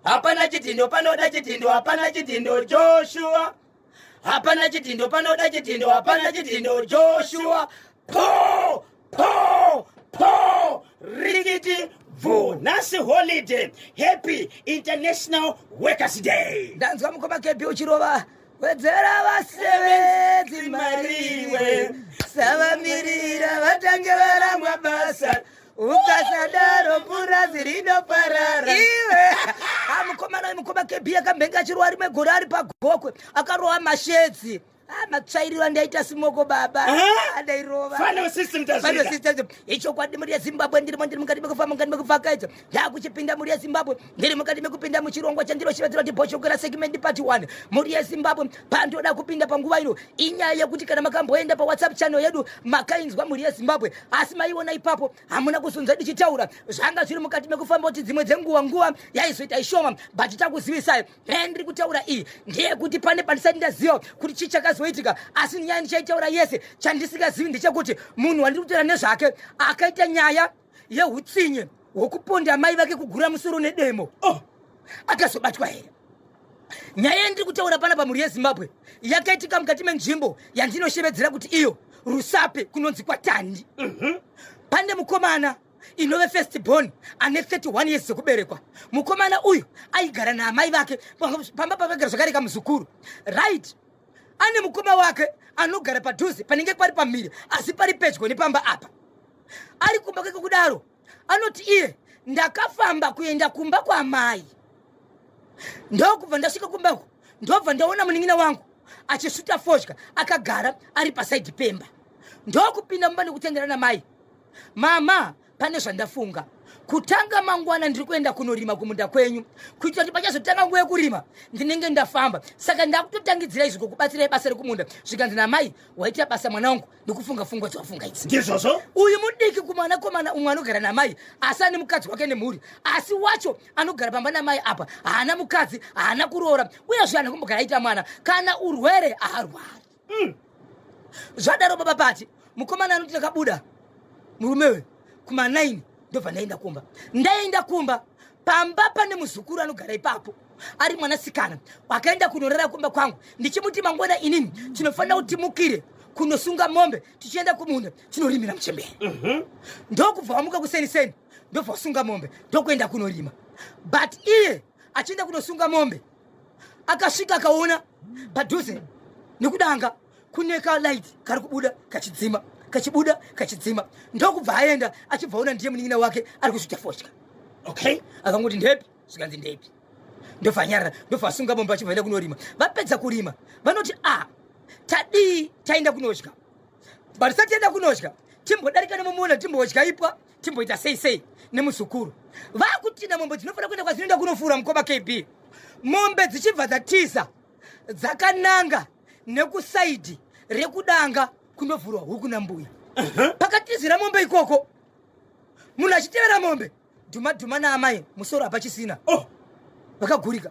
hapana chitindo panoda chitindo, hapana chitindo Joshua. Hapana chitindo panoda chitindo, hapana chitindo Joshua. Po po po rigidi vu. Nasi holiday. Happy International Workers Day. Ndanzwa mukoma kepi uchirova wedzera vasevenzi mariwe savamirira vatange varamwa basa ukasadaro mvura dzirinoparara iwe mukoma kepi akambenga achirwa rimwe gore ari pagokwe akarowa mashedzi matsvairira ndaita simoko baba adairova Final system icho kwadi muri yeZimbabwe ndiri mukati mekuvakaidza ndakuchipinda muri yeZimbabwe ndiri mukati mekupinda muchirongwa chandiroshevedzera kuti bhoshokera segment part 1 muri yeZimbabwe pandoda kupinda panguva ino inyaya yekuti kana makamboenda paWhatsApp channel yedu makainzwa muri yeZimbabwe asi maiona ipapo hamuna kuzunza dichitaura zvanga zviri mukati mekufamba kuti dzimwe dzenguva yaizoita ishoma but takuzivisai ndiri kutaura iyi ndeyekuti pane pandisati ndaziva kuti chichakazoitika asi nyaya ndichaitaura yese chandisingazivi ndechekuti munhu wandiri kutaura nezvake akaita nyaya yeutsinye hwokuponda mai vake kugura musoro nedemo akazobatwa here. Nyaya yandiri kutaura pana pamuri yeZimbabwe yakaitika mukati menzvimbo yandinoshevedzera kuti iyo Rusape kunonzi kwaTandi. Pande mukomana inove first born ane 31 years dzekuberekwa. Mukomana uyu aigara naamai vake pamba pavagara zvakareka muzukuru right. Ane mukoma wake anogara padhuze panenge pari pamhiri asi pari pedyo nepamba apa. Ari kumba kwake kudaro anoti iye ndakafamba kuenda kumba kwamai, ndokubva ndasvika kumbako ndobva ndaona munin'ina wangu achisvuta fodya akagara ari pasaidi pemba. Ndokupinda mumba ndikutenderana mai, mama pane zvandafunga kutanga mangwana ndiri kuenda kunorima kumunda kwenyu kuitira kuti pachazotanga nguva yekurima ndinenge ndafamba saka ndakutotangidzira izvo kukubatsirai basa rekumunda. Zvikanzi namai waita basa mwana wangu ndikufunga fungo dzawafunga idzi ndizvozvo. Uyu mudiki kumwanakomana umwe anogara namai asi ane mukadzi wake nemhuri asi wacho anogara pamba namai apa haana mukadzi haana kuroora uyezve haana kumbogara aita mwana kana urwere aarwari. Zvadaro baba pati mukomana anoti takabuda murumewe kuma9 ndobva ndaenda kumba. Ndaenda kumba pamba pane muzukuru anogara ipapo ari mwanasikana akaenda kunorara kumba kwangu ndichimuti mangwana inini tinofanira kuti timukire kunosunga mombe tichienda kumunda tinorimira muchembere. Ndokubva wamuka kuseniseni ndobva wasunga mombe ndokuenda kunorima but iye achienda kunosunga mombe akasvika akaona padhuze nekudanga kuneka light kari kubuda kachidzima kachibuda kachidzima ndokubva aenda achibva ona ndiye munin'ina wake ari kusvika fodya. Okay, akangoti ndepi zvikanzi ndepi ndofanyarara ndobva asunga mombe achibva aenda kunorima. Vapedza kurima vanoti tadii taenda kunodya but sati taenda kunodya timbodarika nemumuna timbodya ipwa timboita sei nemuzukuru. Vakutina mombe dzinofanira kuenda kwadzinoenda kunofura mukoma KB. Mombe dzichibva dzatiza dzakananga nekusaidhi rekudanga kunovhurwa huku nambuya. Pakatizira mombe ikoko munhu achitevera mombe dhuma naamai musoro hapachisina vakagurika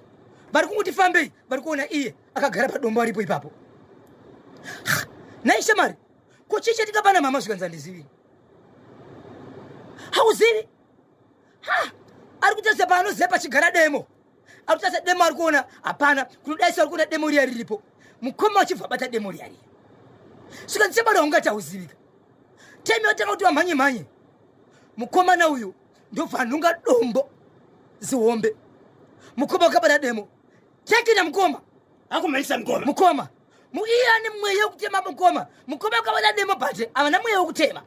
vari kungoti fambei vari kuona iye akagara padombo aripo ipapo. Naishamari kuchichatika pana mama zvikanzi handizivi hauzivi ari kutarisa paanoziva pachigara demo ari kutarisa demo ari kuona hapana kunodaisa ari kuona demo riya riripo mukoma achibva bata demo riya riya zvikanzi sebada ungati hauzivika temi yotanga kuti wamhanye mukomana uyu ndobva anunga dombo zihombe. Mukoma wakabata demo tekina mukoma akumaisa mukoma iye ane mweya wekutema mukoma wakabata demo bate avana mweya wekutema.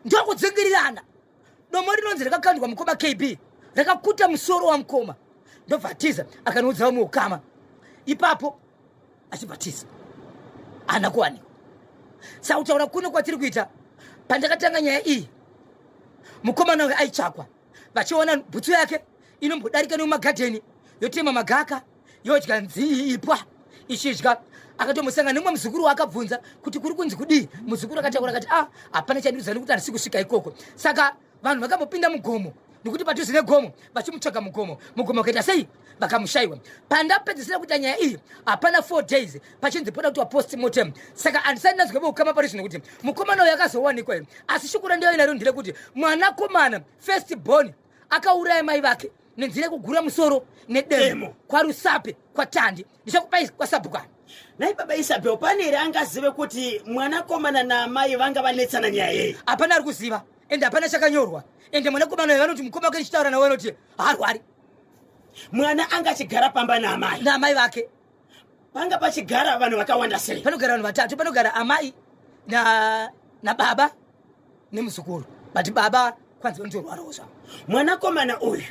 Ndokudzingirirana domo rinonzi rakakandwa mukoma KB rakakuta musoro wamukoma ndobva atiza akanoudza vamwe ukama ipapo achibva atiza haana kuwanikwa. Sautaura kuno kwatiri kuita pandakatanga nyaya iyi mukomana uyu aitsvakwa vachiona bhutsu yake inombodarika nemumagadheni yotema magaka yodya nzii ipwa ichidya. Akatomusanga nemwe muzukuru waakabvunza kuti kuri kunzi kudii. Muzukuru akataura akati hapana chandiudza nekuti handisi kusvika ikoko. Saka vanhu vakambopinda mugomo nekuti padhuze negomo vachimutsvaga mugomo ukaita sei vakamushayiwa. Pandapedzisira kuita nyaya iyi hapana 4 days pachinzi poda kuti wapost mortem. Saka handisati ndazwika ukama pari zvino kuti mukomana uyu akazowanikwa here asi shukura ndiyo inaro ndire kuti mwanakomana first born akauraya mai vake nenzire kugura musoro nedemo kwa Rusape kwa Tandi ndichakupa kwa Sabukana. Nai baba Isape upanire angazive kuti mwanakomana na amai vanga vanetsana nyaya yeyi. Hapana ari kuziva ende hapana chakanyorwa ende mwanakomana vanoti mukoma wake chitaura nawe vanoti harwari. Mwana angachigara pamba na amai vake. Panga pachigara vanhu vakawanda sei? Panogara vanhu vatatu, panogara amai na baba nemuzukuru. But baba kwanza ndorwarawo zvawo. Mwanakomana uyu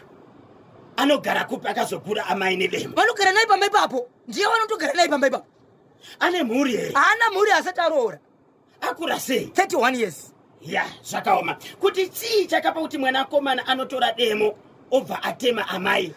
anogara kupi akazokura amai nedemo? Vanogara naye pamba ipapo. Ndiye vanotogara naye pamba ipapo. Ane mhuri here? Haana mhuri asati aroora. Akura sei? 31 years. Ya, zvakaoma. Kuti chii chakapa kuti mwanakomana anotora demo obva atema amai?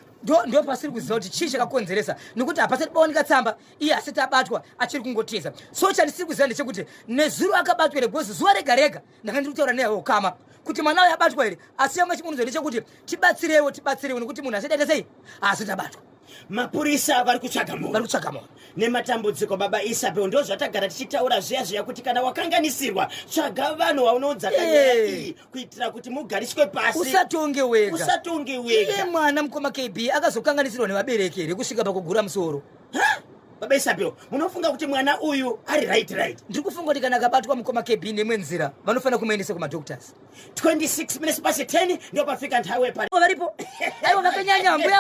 Ndo pasiri kuziva kuti chii chakakonzeresa nekuti hapasati paoneka tsamba iye asati abatwa achiri kungoteza. So chandisiri kuziva ndechekuti nezuro akabatwa here gozi zuva rega rega ndanga ndiri kutaura naye ukama kuti mwana uyu abatwa here asi yanga chimunzo ndechekuti tibatsirewo nekuti munhu asati aita sei asati abatwa. Mapurisa vari kutsvaga munhu nematambudziko baba Isape ndo zvatagara tichitaura zviya kuti kana wakanganisirwa tsvaga vanhu vaunodzaka nyaya iyi kuitira kuti mugariswe pasi. Usatonge wega. Iye mwana mukoma KB akazokanganisirwa nevabereki here kusvika pakugura musoro. Baba Isape munofunga kuti mwana uyu ari right? Ndiri kufunga kuti kana akabatwa mukoma KB nemwe nzira vanofanira kumuendesa kumadoctors. 26 minutes past 10 ndio pafika nthawe pari. Varipo. Aiwa vakanyanya mbuya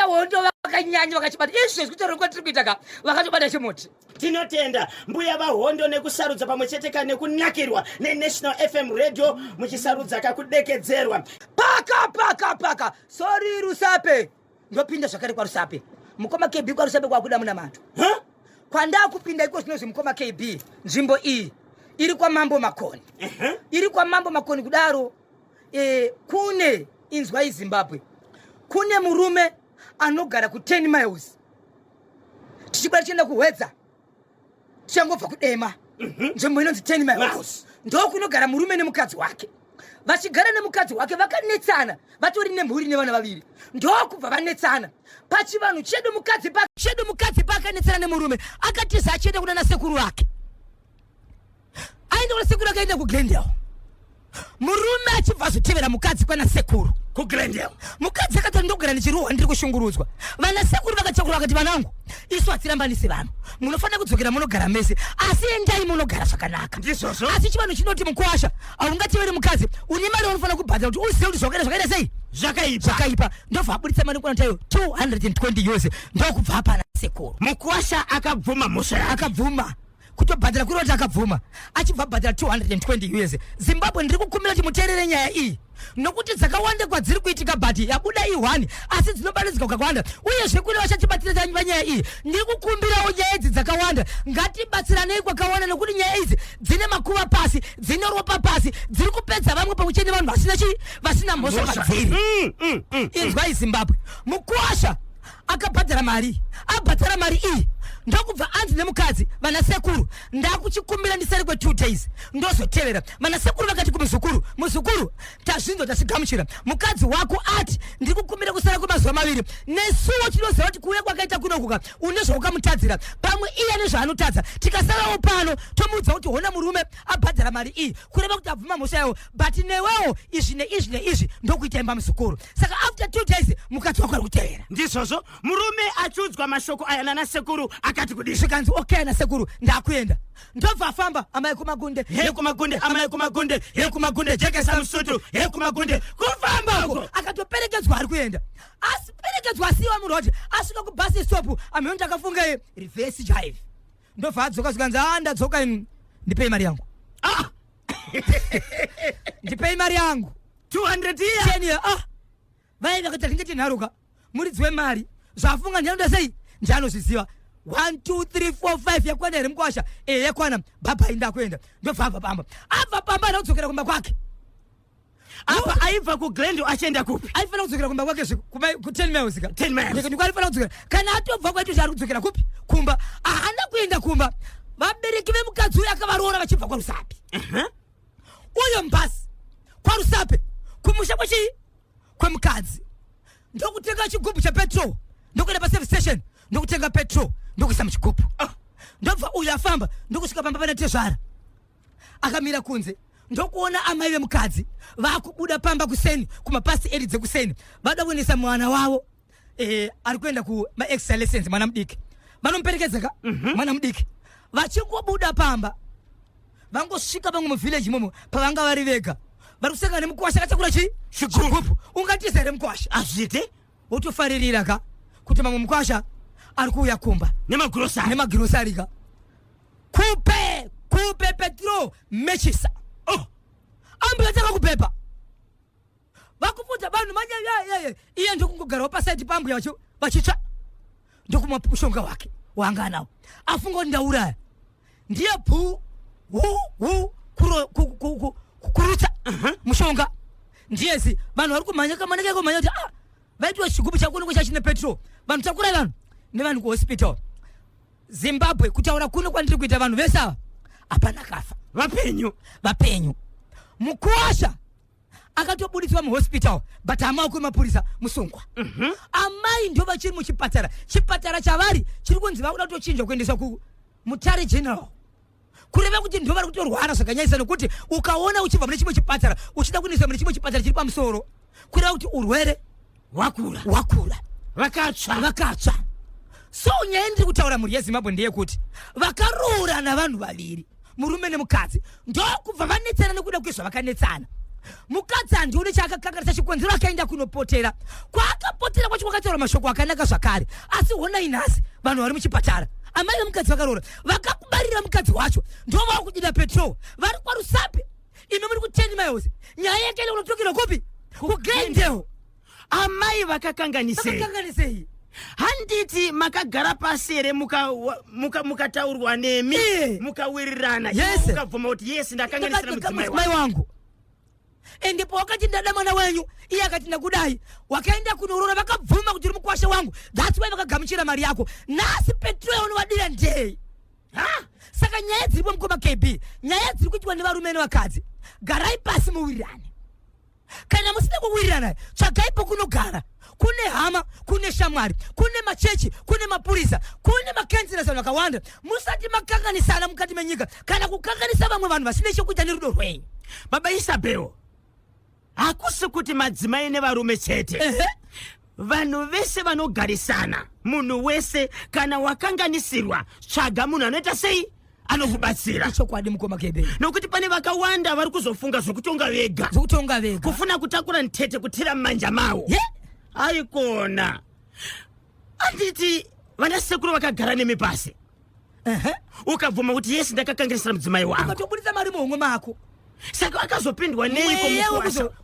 hondo vakanyanya vakachibata. Izvo zvikutori kwatiri kuita ka vakatobata chimuti. Tinotenda mbuya vahondo nekusarudza pamwe chete kana nekunakirwa neNational FM radio muchisarudza kakudekedzerwa. Paka. Sorry Rusape. Ndopinda zvakare kwa Rusape. Mukoma KB kwa Rusape kwakuda muna mantu. Kwanda kupinda iko zvinozvi mukoma KB nzvimbo iyi iri kwa Mambo Makoni. Iri kwa Mambo Makoni kudaro kune inzwa iZimbabwe. Kune murume anogara ku 10 miles. Tichibara chienda kuhwedza. Tichangobva kudema. Nzvimbo inonzi 10 miles. Ndo kunogara murume nemukadzi wake. Vachigara nemukadzi wake vakanetsana, vatori nemhuri nevana vaviri. Ndo kubva vanetsana. Pachivanhu chedu mukadzi pakanetsana nemurume akatiza achienda kuna sekuru wake. Aenda kuna sekuru wake aenda kuGlendale. Murume achibva azotevera mukadzi kwana sekuru kuGlendale. Mukadzi akati ndogara nechiruwa ndiri kushungurudzwa. Vana sekuru vakachakura vakati vanangu isu hatsirambanisi vanhu. Munofanira kudzokera munogara mese asi endai munogara zvakanaka. Ndizvozvo. Asi chivanhu chinoti mukwasha aungateveri mukadzi une mari unofanira kubhadhara kuti uzive kuti zvakaita sei zvakaipa. Ndobva abuditsa mari kuna tayo 220 euros ndokubva apana sekuru. Mukwasha akabvuma musha akabvuma kutobhadhara kuri kuti akabvuma achibva bhadhara 220 euros. Zimbabwe ndiri kukumbira kuti muteerere nyaya iyi nokuti dzakawanda kwadziri kuitika bhati yabuda i1 asi dzinobanidzika kwakawanda uyezve kune vachatibatsira panyaya iyi. Ndiri kukumbirawo nyaya idzi dzakawanda ngatibatsiranei kwakawanda nokuti nyaya idzi dzine makuva pasi dzine ropa pasi dziri kupedza vamwe pakuchene vanhu vasina mhosva madziri. Inzwa iZimbabwe mukwasha akabhadhara mari abhadhara mari iyi ndokubva anzi nemukadzi vana sekuru ndakuchikumbira ndisari kwe 2 days ndozotevera. Vana sekuru vakati muzukuru tazvinzo tasigamuchira mukadzi wako ati ndiri kukumbira kusara kwemazuva maviri nesuwo tinoziva kuti kuuya kwakaita kunokuka une zvaukamutadzira pamwe iye nezvaanotadza tikasarawo pano tomuudza kuti hona murume abhadhara mari iyi kureva kuti abvuma mhosva yawo but newewo izvi neizvi ndokuita imba muzukuru. Saka after 2 days mukadzi wako ari kutevera. Ndizvozvo murume achiudzwa mashoko aya nana sekuru akati kudii zvikanzi okay na sekuru ndakuenda ndobva afamba amai kumagunde jekesa musutu kumagunde kufamba akatoperekedzwa ari kuenda asi perekedzwa asiwa murodi asvika kubhasi stop amene takafunga reverse drive ndobva adzoka zvikanzi ndadzoka inu ndipei mari yangu ndipei mari yangu 200 10 vaiva kuti ndingeti nharuka muridziwe mari zvafunga ndinoda sei ndianozviziva 1 2 3 4 5 yakwana here mukwasha yakwana baba ndakuenda ndobva abva pamba ndakudzokera kumba kwake. Apa aibva kuGlendale achienda kupi? Aifana kudzokera kumba kwake ku 10 miles ka 10 miles. Ndiko alifana kudzokera kana atobva kwaito zvari kudzokera kupi kumba haana kuenda kumba. Vabereki vemukadzi uyu akavarora vachibva kwa Rusape. Uyo mbasi kwa Rusape kumusha kwemukadzi ndokutenga chigubhu chapetrol ndokuenda paservice station ndokutenga petrol ndokuisa muchigubhu. Ndobva uyu afamba ndokusvika pamba pane tezvara akamira kunze ndokuona amai vemukadzi vakubuda pamba kuseni kumapasi 8 dzekuseni vada kuendesa mwana wavo ari kuenda kuma extra lessons mwana mudiki vanomuperekedzeka mwana mudiki vachingobuda pamba vangosvika pamwe muvillage momo pavanga vari vega vari kusangana nemukwasha akatakura chigupu ungatiza here mukwasha azvite wotofaririra ka kuti mamwe mukwasha ari kuuya kumba nemagirosari ka kupe petro mechisa ambulance akakupepa vakupudza vanhu manya iye ndokungogarawo pasaiti pambuya vachitsva ndokuma mushonga wake waanga nawo afunga kuti ndauraya ndiye kurutsa mushonga ndiyesi vanhu vari kumhanya kamanekakomhanya kuti vaitiwa chigubu chakoneko chachine petro vanhu takurai vanhu nevanhu kuhospital Zimbabwe kutaura kuno kwandiri kuita vanhu vese ava hapana kafa vapenyu mukwasha akatobudiswa muhospital but amai kwemapurisa musungwa amai ndo vachiri muchipatara chavari chiri kunzi vakuda kutochinjwa kuendeswa mutare general kureva kuti ndo vari kutorwara zvakanyanyisa nokuti ukaona uchibva mune chimwe chipatara uchida kuendeswa mune chimwe chipatara chiri pamusoro kureva kuti urwere wakura vakatsva so nyaya ndiri kutaura mhuri yezimbabwe ndeyekuti vakaroorana vanhu vaviri murume nemukadzi ndokubva vanetsana nekuda kwezva vakanetsana mukadzi handione chaakakanganisa chikonzero akaenda kunopotera kwaakapotera kwacho kwakataura mashoko akanaka zvakare asi honai nhasi vanhu vari muchipatara amai vemukadzi vakaroora vakakubarira mukadzi wacho ndo vava kudida petro vari kwarusape ino muri ku10 miles nyaya yakaenda kunotokera kupi kugendeho amai vakakanganisei handiti makagara pasi here mukataurwa nemi mukawirirana mukabvuma kuti yesi ndakanganisira mudzimai wangu endepo wakati ndada mwana wenyu iye akati ndakudai wakaenda kunoroora vakabvuma kuti uri mukwasha wangu that's why vakagamuchira mari yako nhasi petro unowadira ndei saka nyaya dziripo mukoma KB nyaya dziri kuitwa nevarume nevakadzi garai pasi muwirirane kana musina kuwirirana tsvagaipo kunogara kune hama kune shamwari kune machechi kune mapurisa kune makansilas vanhu vakawanda musati makanganisana mukati menyika kana kukanganisa vamwe vanhu vasine chokuita nerudo rwenyu baba Isabel hakusi kuti madzimai nevarume chete vanhu vese vanogarisana munhu wese kana wakanganisirwa tsvaga munhu anoita sei anokubatsira chokwadi mukoma KB nokuti pane vakawanda vari kuzofunga zvokutonga vega kufuna kutakura ntete kutira mumanja mawo aikona anditi vanasekuru vakagara nemi pasi ukabvuma kuti yesi ndakakanganisira mudzimai wangu ukatobudisa mari muhomwe mako saka akazopindwa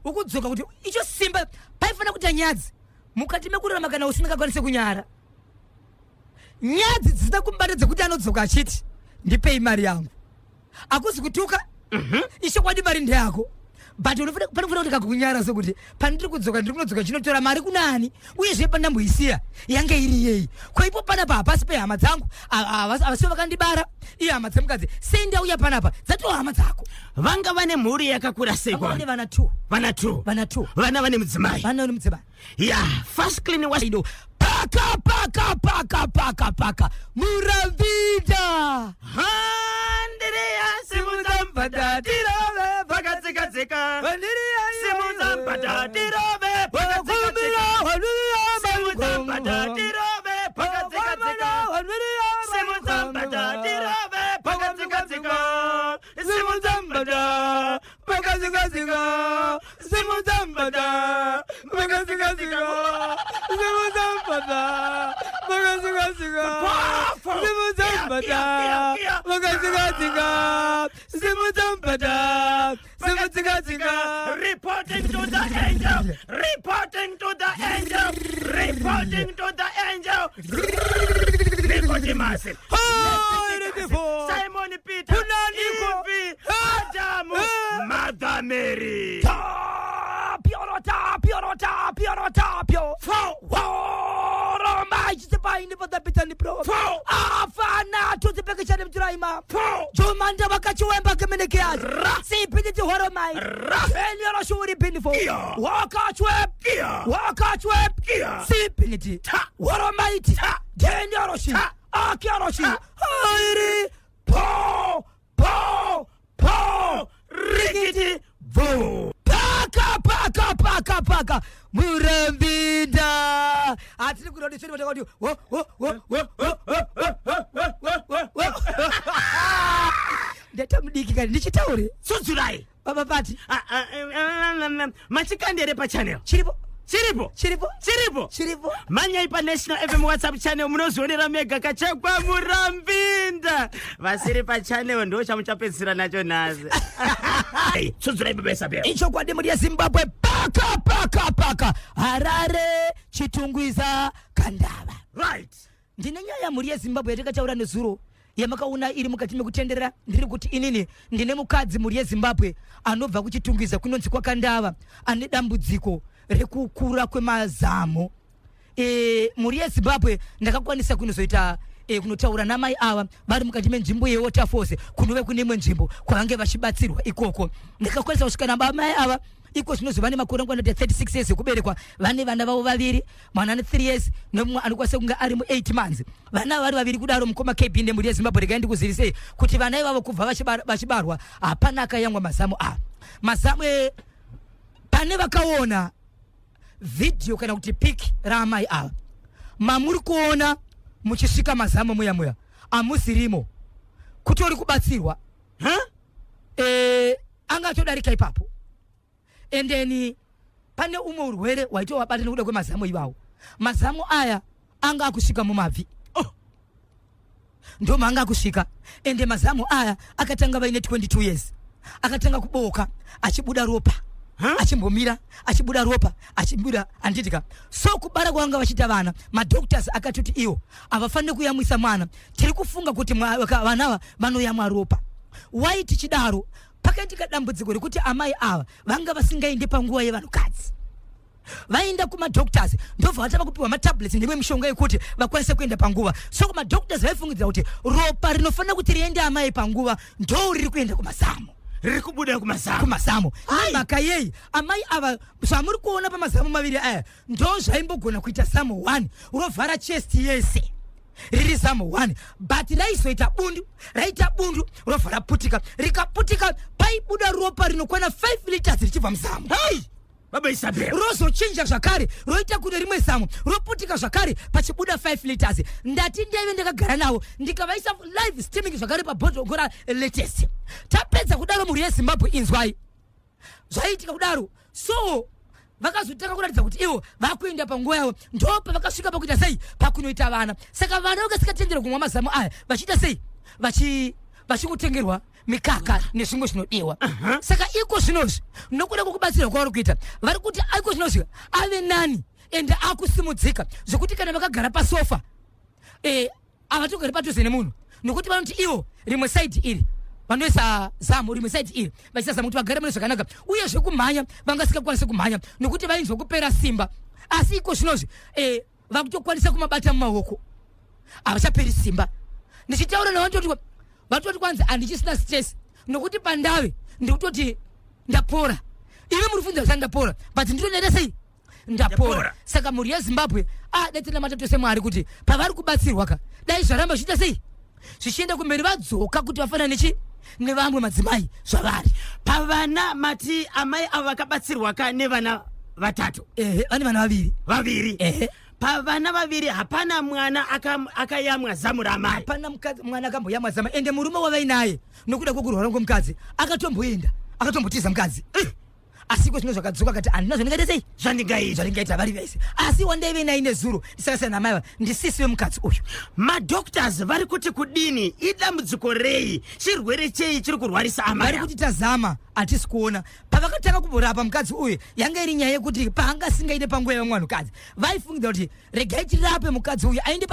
ukudzoka kuti icho simba paifana kuti nyadzi mukati mekurarama kana usingakwanise kunyara nyadzi dzisina kumbata dzekuti anodzoka achiti ndipei mari yangu akuzi kutuka ichokwadi mari ndeyako but panofana kuti kakunyara sokuti pandiri kudzoka ndiri kunodzoka chinotora mari kunani uyezve pandamboisiya yange iri yei kwaipo panapa hapasi pehama dzangu avasiwo vakandibara iye hama dzemukadzi sei ndauya panapa dzatova hama dzako vanga vane mhuri yakakura sei vane vana 2 vana vane mudzimai first clean wasido paka muravida handireya simuzambatatira vakadzikadzika simuzambatatira vakadzikadzika simuzambatatira vakadzikadzika simuzambatatira vakadzikadzika simuzambata vakadzikadzika simuzambata vakadzikadzika reporting to the angel reporting massive Simon Peter Ivy Adamu Mother Mary Piorota machisepaine padapitani pro afana tozipekeshane mtiraima jomanda vakachiwemba kemenekeazi sipititi horomai enioroshuri pinifo wakachwep sipiniti horomaiti denioroshi akioroshi airi po rikiti vo paka Murambinda atiri kurodi chini matakoti ndeta mudiki kani ndichitaure sudzurai baba pati machikandere pa channel chiripo manyai pa National FM WhatsApp channel munozionera mega kachekwa Murambinda vasiri pa channel ndo chamuchapedzira nacho nazi sudzurai baba Isabel icho kwadi muri Zimbabwe paka Harare Chitungwiza Kandava right ndine nyaya muri Zimbabwe yakataura nezuro yamakaona iri mukati mekutenderera ndiri kuti inini ndine mukadzi muri Zimbabwe anobva kuchitungwiza kunonzi kwa Kandava ane dambudziko rekukura kwemazamu muri Zimbabwe ndakakwanisa kunozoita kunotaura namai ava vari mukati menzvimbo yewater force kunove kune imwe nzvimbo kwavange vachibatsirwa ikoko ndakakwanisa kusvika nabamai ava iko zvinozova nemakore ngwana 36 years ekuberekwa vane vana vavo vaviri mwana ane 3 years nomumwe anokwanisa kunge ari mu8 months vana vari vaviri kudaro mukoma KB ndemuri yeZimbabwe regai ndikuzivisei kuti vana ivavo kubva vachibarwa hapana akayamwa mazamu mazamu pane vakaona video kana kuti pic raamai ava mamuri kuona muchisvika mazamu muya amuzirimo kutori kubatsirwa anga atodarika ipapo endeni pane umwe urwere waito wabata nekuda kwemazamu iwawo mazamu aya anga akusvika mumabvi ndo manga akusvika ende mazamu aya akatanga vaine 22 years akatanga kuboka achibuda ropa achimbomira achibuda ropa achibuda anditika so kubara kwanga vachita vana madoctors akatuti iwo avafanire kuyamwisa mwana tiri kufunga kuti vanava vanoyamwa ropa wai tichidaro pakaitika dambudziko rekuti amai ava vanga vasingaende panguva yevanhukadzi vaenda kumadoctors ndobva vatava kupiwa matablets nemwe mishonga yekuti vakwanise kuenda panguva so kumadoctors vaifungidzira kuti ropa rinofanira kuti riende amai panguva ndo riri kuenda kumazamu riri kubuda kumazamu mhaka yei amai ava zvamuri kuona pamazamu maviri aya ndo zvaimbogona kuita zamu 1 unovhara chest yese riri zamu 1 but raizoita bundu rovha raputika rikaputika paibuda ropa rinokwana 5 liters richibva muzamu baba Isabel rozochinja zvakare roita kuti rimwe zamu roputika zvakare pachibuda 5 liters ndati ndaive ndakagara nawo ndikavaisa live streaming zvakare pabhodho gora latest tapedza kudaro muri yeZimbabwe inzwai zvaitika kudaro so vakazotanga kuratidza kuti ivo vakuenda panguva yavo ndopa vakasvika pakuita sei pakunoita vana saka vana vakasikatendera kumwa mazamu aya vachiita sei vachingotengerwa mikaka nezvimwe zvinodiwa saka iko zvinozvi nokuda kwokubatsirwa kwavari kuita vari kuti iko zvinozvi ave nani ende akusimudzika zvokuti kana vakagara pasofa havatogari padhuze nemunhu nokuti vanoti ivo rimwe saidi iri vanoisa zamu rimwe saidi iri vachiita zamu kuti vagare mune zvakanaka uye zvekumhanya vangasingakwanise kumhanya nokuti vainzwa kupera simba asi iko zvinozvi vakutokwanisa kumabata mumaoko havachaperi simba ndichitaura navanototi vatoti kwanza handichisina stress nokuti pandave ndikutoti ndapora ive muri funza kuti ndapora but nditonaita sei ndapora saka muri yeZimbabwe adetsera matatose mwari kuti pavari kubatsirwa ka dai zvaramba zviita sei zvichienda kumberi vadzoka kuti vafanana nevamwe madzimai zvavari pavana mati amai ava vakabatsirwa ka nevana vatatu vane vana vaviri pavana vaviri hapana mwana akayamwa zamu ramai hapana mwana akamboyamwa zamu ende murume wavainaye nokuda kwokurwara kwemukadzi akatomboenda akatombotiza mukadzi asiko zvino zvakadzoka kati handina zvandingaita sei zvandingaita vari vese asi wandaive naye nezuro ndisakasiyana namai ava ndisisi wemukadzi uyu madoctors vari kuti kudini idambudziko rei chirwere chei chiri kurwarisa amai vari kuti tazama hatisi kuona pavakatanga kumborapa mukadzi uyu yanga iri nyaya yekuti paangasingaite panguva yemwanhukadzi vaifungidza kuti regai tirape mukadzi uyu aende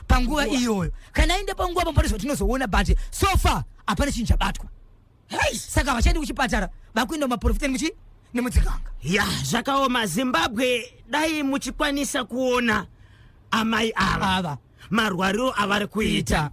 panguva iyoyo kana aende panguva pampari zvatinozoona but so far hapana chinhu chabatwa saka vachaende kuchipatara vakuenda mumaprofita nemudzikanga zvakaoma Zimbabwe dai muchikwanisa kuona amai ava marwariro avari kuita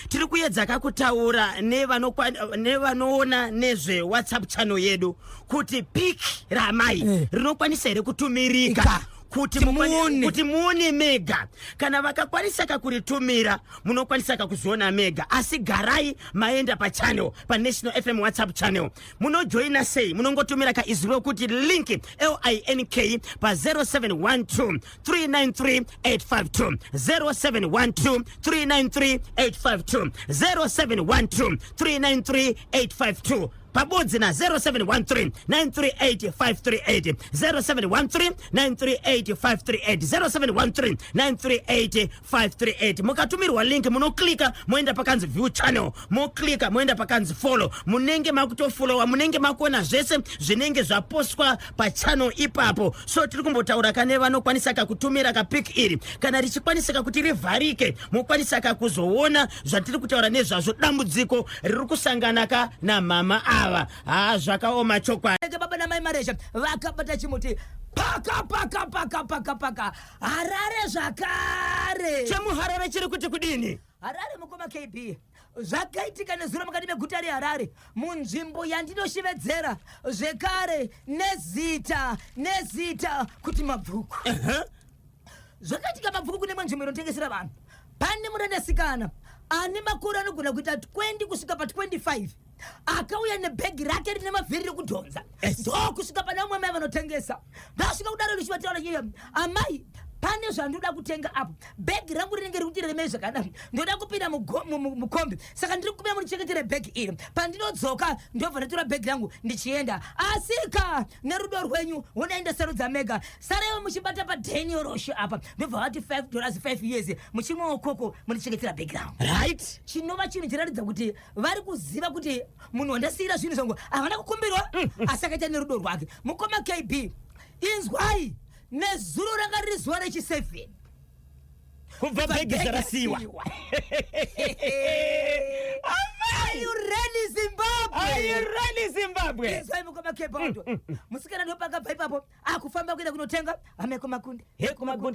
tiri kuedza kakutaura nevanoona nezve WhatsApp channel yedu kuti pic ramai rinokwanisa here kutumirika kuti muone mega. Kana vakakwanisa kakuritumira munokwanisa kakuzoona mega. Asi garai maenda pa channel, pa National FM WhatsApp channel. Munojoina sei munongotumira ka iziro kuti link LINK pa 0712 393 852 0712 393 852 0712 393 852 pabodzi na 0713 938 538 0713 938 538 0713 938 538. Mukatumirwa link munoklika moenda pakanzi view channel, moklika moenda pakanzi follow, munenge makutofollowa, munenge makuona zvese zvinenge zvapostwa pa channel ipapo. So tiri kumbotaura kane vanokwanisa kakutumira ka pic iri kana richikwanisa kuti rivharike mukwanisa kakuzoona zvatiri kutaura nezvazvo dambudziko riri kusangana ka na mama ava. Zvakaoma chokwadi. Baba na mai Maresha vakabata chimuti paka Harare zvakare. Chemuharare chiri kuti kudini? Harare mukoma KB zvakaitika nezuro mukati meguta reHarare munzvimbo yandinoshevedzera zvekare nezita kuti Mabvuku. Zvakaitika Mabvuku kune nzvimbo inotengesera vanhu. Pane murandasikana ane makore anogona kuita 20 kusvika pa 25 akauya nebhegi rake rine mavhiri rekudhonza ndokusvika pana umwe mai vanotengesa. Ndasvika kudaro ndichivataura iye amai pane zvandoda kutenga apo, bhegi rangu rinenge riri kuti remei zvakanaka, ndoda kupinda mukombi, saka ndiri kumira munichengetere bhegi iri. Pandinodzoka ndobva ndatora bhegi rangu ndichienda. Asika nerudo rwenyu unoenda sarudza mega sarewo muchibata padheni yorosho apa ndobva vati $5 5 years muchimwe ukoko munichengetera bhegi rangu. Right? Chinova chinhu chinoratidza kuti vari kuziva kuti munhu wandasiyira zvinhu zvangu havana kukumbirwa asi akaita nerudo rwake. Mukoma KB inzwai nezuro ranga riri zuva rechi7 kubva bhegi zarasiwa. Are you ready Zimbabwe? Are you ready Zimbabwe? Izwai mukoma kebaundo musikana ndopakabva ipapo akufamba kuenda kunotenga amai kumagunde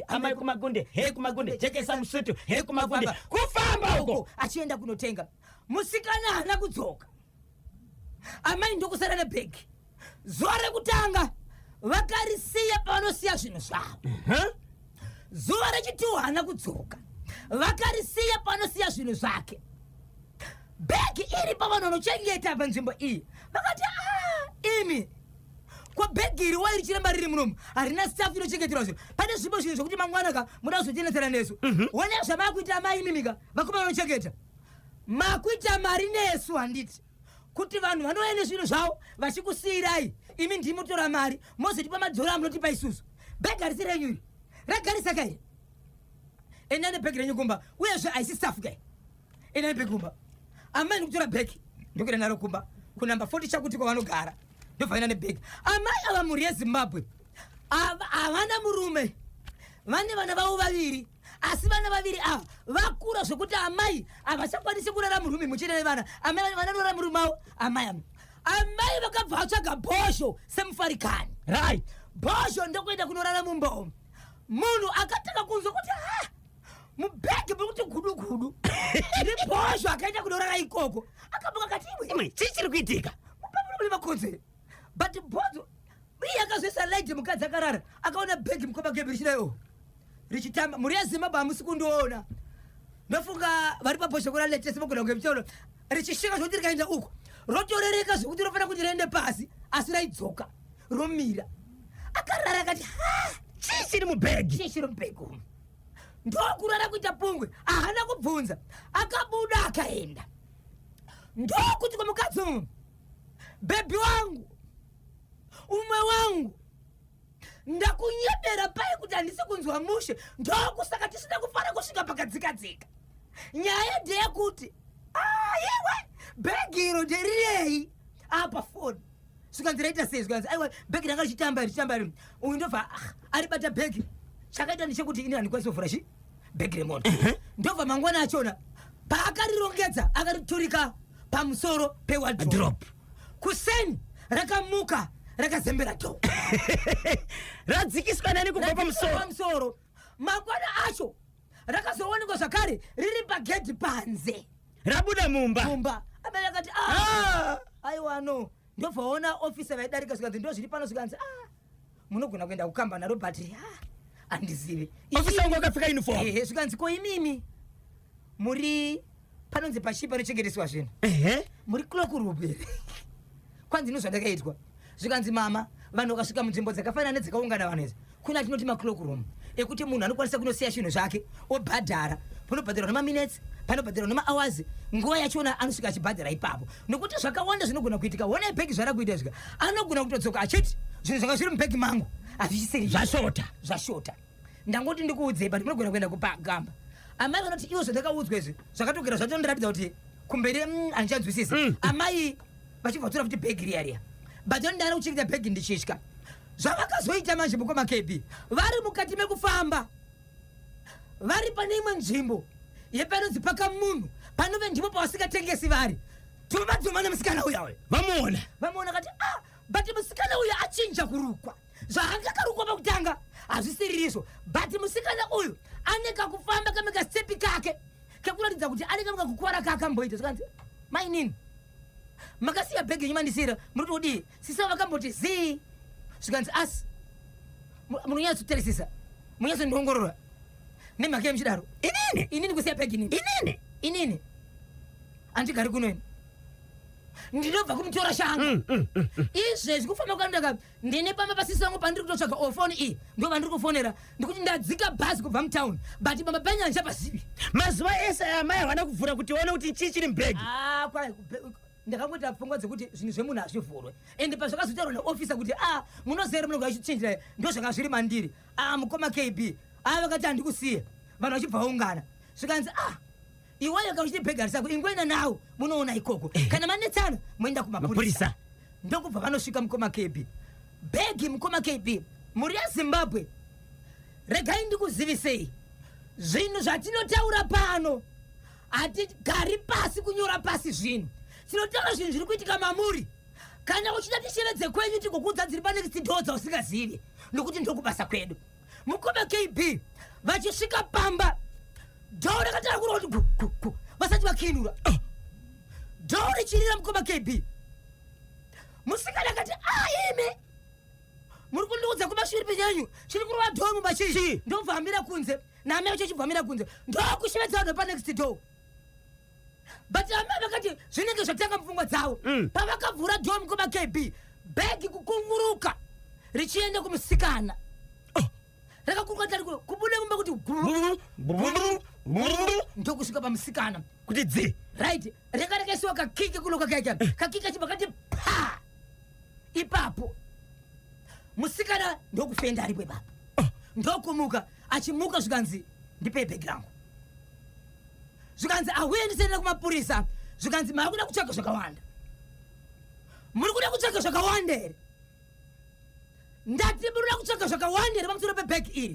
amai kumagunde kumagunde jekesa musito kumagunde kufamba uko achienda kunotenga. Musikana hana kudzoka, amai ndokusara nebhegi. Zuva rekutanga vakarisiya pavanosiya zvinhu zvavo. Zuva rechi2 hana kudzoka, vakarisiya pavanosiya zvinhu zvake. Bhegi iri pavanonochengeta panzvimbo iyi vakati imi kwa bhegi iri wai richiramba riri munomu harina staff inochengeterwa zvinhu. Pane zvipo zvinhu zvokuti mangwanaka muda kuzotenetsera nesu. One zvamakuita amai mimika vakoma vanochengeta makuita mari nesu handiti kuti vanhu vanouya nezvinhu zvavo vachikusiyirai imi ndimutora mari mozotipa madhora amunotipa isusu. Bhegi harisi renyu ragarisa kai enda nebhegi renyu kumba uyezve haisi staff kai enda nebhegi kumba. Amai ndikutora bhegi ndokuenda naro kumba kunamba 40 chakuti kwavanogara ndobva enda nebhegi. Amai ava mhuri yeZimbabwe havana murume, vane vana vavo vaviri asi vana vaviri ava vakura zvokuti amai havachakwanisi kurara murume muchirere vana. Amai vanarora murume avo amai vakabva vatsvaga bhosho semufarikani. Right? Bhosho ndokuenda kunorara mumba. Munhu akataka kunzwa kuti mubhegi muri kuti gudu ndibhosho akaenda kunorara ikoko akabuka kati imwe chichiri kuitika mupapuri vakonze but bhodzo iye akazoisa light mukadzi akarara akaona bhegi mukoma gebhi richidaiwo richitamba. Muri yeZimbabwe hamusi kundoona. Ndofunga vari pabhosho kura latest mogona kungemuchaona richishika zvokuti rikaenda uko rotorereka zvokuti rofanira kuti riende pasi asi raidzoka romira. Akarara akati chichiri mubhegi chichiri mubhegi umu ndokurara kuita pungwe ahana kubvunza akabuda akaenda. Ndokuti kwa mukadzi umu bebhi wangu umwe wangu ndakunyebera pai kuti handisi kunzwa mushe ndokusaka tisina kufara kusvika pakadzikadzika. Nyaya ndeyekuti yewe bhegi iro nderirei apa foni svikanziraita sei zvikanzi aiwa bhegi ranga richitamba ri uyu ndobva aribata bhegi chakaita ndechekuti ini handikwanisi kuvhura bhegi remoto. Ndobva mangwana achona paakarirongedza akariturika pamusoro pewardrobe. Kuseni rakamuka rakazembera dho radzikiswa nani kubva pamusoro. Mangwana acho rakazoonekwa zvakare riri pagedhi panze rabuda mumba. Amai akati aiwa no ndobva ona ofisa vaidarika zvikanzi ndo zviri pano zvikanzi munogona kuenda kukamba naro but andizive ofisa wangu akapfeka uniform zvikanzi ko imimi muri panonzi pashipa rechengeteswa zvinhu muri cloakroom here kwanzi ndozvandakaitwa zvikanzi mama vanhu vakasvika munzvimbo dzakafanana nedzakaungana vanhu idzi kuna tinoti macloakroom ekuti munhu anokwanisa kunosiya zvinhu zvake obhadhara panobhadharwa nemaminutes panobhadharwa nemahours nguva yachona anosvika achibhadhara ipapo nokuti zvakawanda zvinogona kuitika honai bhegi zvarakuita zvika anogona kutodzoka achiti zvinhu zvanga zviri mubhegi mangu hazvichisiri zvashota ndangoti ndikuudzei but munogona kuenda kupagamba amai vanoti iwo zvandakaudzwa izvi zvakatogera zvatondiratidza kuti kumberi handichanzwisisi amai vachibva tora kuti bhegi riya but ndana kuchengeta bhegi ndichitya zvavakazoita manje mukomakb vari mukati mekufamba vari pane imwe nzvimbo yepanonzi paka munhu panove ndipo pavasingatengesi vari tumadzoma nemusikana uya uyo vamuona kati but musikana uyu achinja kurukwa zvahanga karukwa pakutanga hazvisiririzvo but musikana uyu aneka kufamba kamekastepi kake kekuratidza kuti aneka mukakukuvara kaakamboita zvikanzi mainini makasiya bhegi yenyumandisira muri kuti sisa vakamboti zii zvikanzi asi munonyatsoteresisa munyatsondiongorora nemhaka yemuchidaro inini kusiya bhegi inini handigari kunoini ndinobva kumutora shangu izvezvi kufamba kwandaga ndine pamba pasisi wangu pandiri kutotsvaga ofoni iyi ndo vandiri kufonera ndikuti ndadzika bhazi kubva mutauni but bamba panyanja pazivi mazuva ese amai havana kuvhura kuti one kuti chii chiri mubhegi ndakangoita pfungwa dzekuti zvinhu zvemunhu hazvivhurwe ende pazvakazotaurwa neofisa kuti munozere munonga achichinjira ndo zvanga zviri mandiri mukoma kb vakati handikusiya vanhu vachibva vaungana zvikanzi iwayo kauchiti bhegi harisako ingoenda nawo munoona ikoko kana manetsana moenda kumapurisa ndokubva vanosvika mukoma kb bhegi mukoma kb muri yazimbabwe regai ndikuzivisei zvinhu zvatinotaura pano hatigari pasi kunyora pasi zvinhu tinotaura zvinhu zviri kuitika mamuri kana uchida tishevedze kwenyu tikokuudza dziri panext doo dzausingazivi nokuti ndokubasa kwedu mukoma kb vachisvika pamba dhoo rakatara kurwa kuti vasati vakinura dhoo richirira mukoma kb musikana akati ime muri kundiudza kumashure penyu chiri kurova dhoo mumba chii ndobvambira kunze naamai vacho chibvambira kunze ndokushevedza vanhu panext doo but amai vakati zvinenge zvatanga mupfungwa dzavo pavakavhura dhoo mukoma kb bhegi kukunguruka richienda kumusikana rakakuruka tari kubude mumba kuti ndokusvika pamusikana kuti dzi right rekarekaisiwa kakike kuno kakike chibva kati pa ipapo musikana ndokufenda aripo ipapo ndokumuka achimuka zvikanzi ndipe bhegi rangu zvikanzi auye ndisenera kumapurisa zvikanzi maakuda kutsvaga zvakawanda muri kuda kutsvaga zvakawanda here ndati munoda kutsvaga zvakawanda here pamusoro pebhegi iri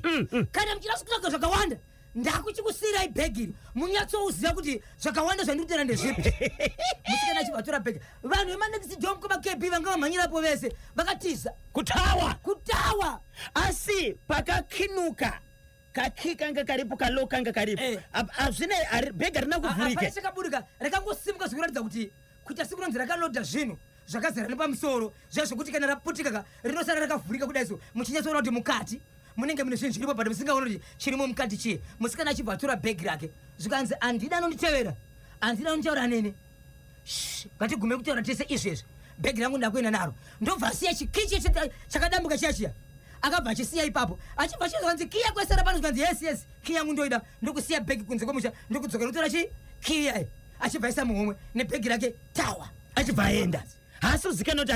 kana muchida kutsvaga zvakawanda ndakuchikusiyirai bhegi iri munyatsouziva kuti zvakawanda zvandiri kutenda ndezvipi musikana achibvatora bhegi vanhu vemanekisi doo mukoma kb vanga vamhanyirapo vese vakatiza kutawa asi pakakinuka kaki kanga karipo kalo kanga karipo hazvina bhegi harina kuvhurika chakaburika rakangosimuka zvikuratidza kuti kuita sikunonzi rakalodha zvinhu zvakazara nepamusoro zvezvokuti kana raputika rinosara rakavhurika kudaiso muchinyatsoona kuti mukati munenge mune zvinhu zviripo but musingaona kuti chirimo mukati chii musikana achibva atora bhegi rake zvikanzi handida anonditevera handida anonditaura nene ngatigume kutaura tese izvezvi bhegi rangu ndakuenda naro ndobva asiya chikichi chakadambuka chiyachiya akabva achisiya ipapo achibva chizvanzi kiya kwesera pano zvikanzi yes kiya yangu ndoida ndokusiya bhegi kunze kwomusha ndokudzoka nokutora kiya achibva aisa muhomwe nebhegi rake tawa achibva aenda haasi kuzikana kuti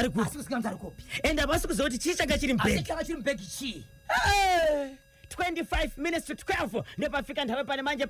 ari kupi ende havasi kuziva kuti chii changa chiri mubhegi chii 25 minutes to 12 ndopafika nthawe pane manje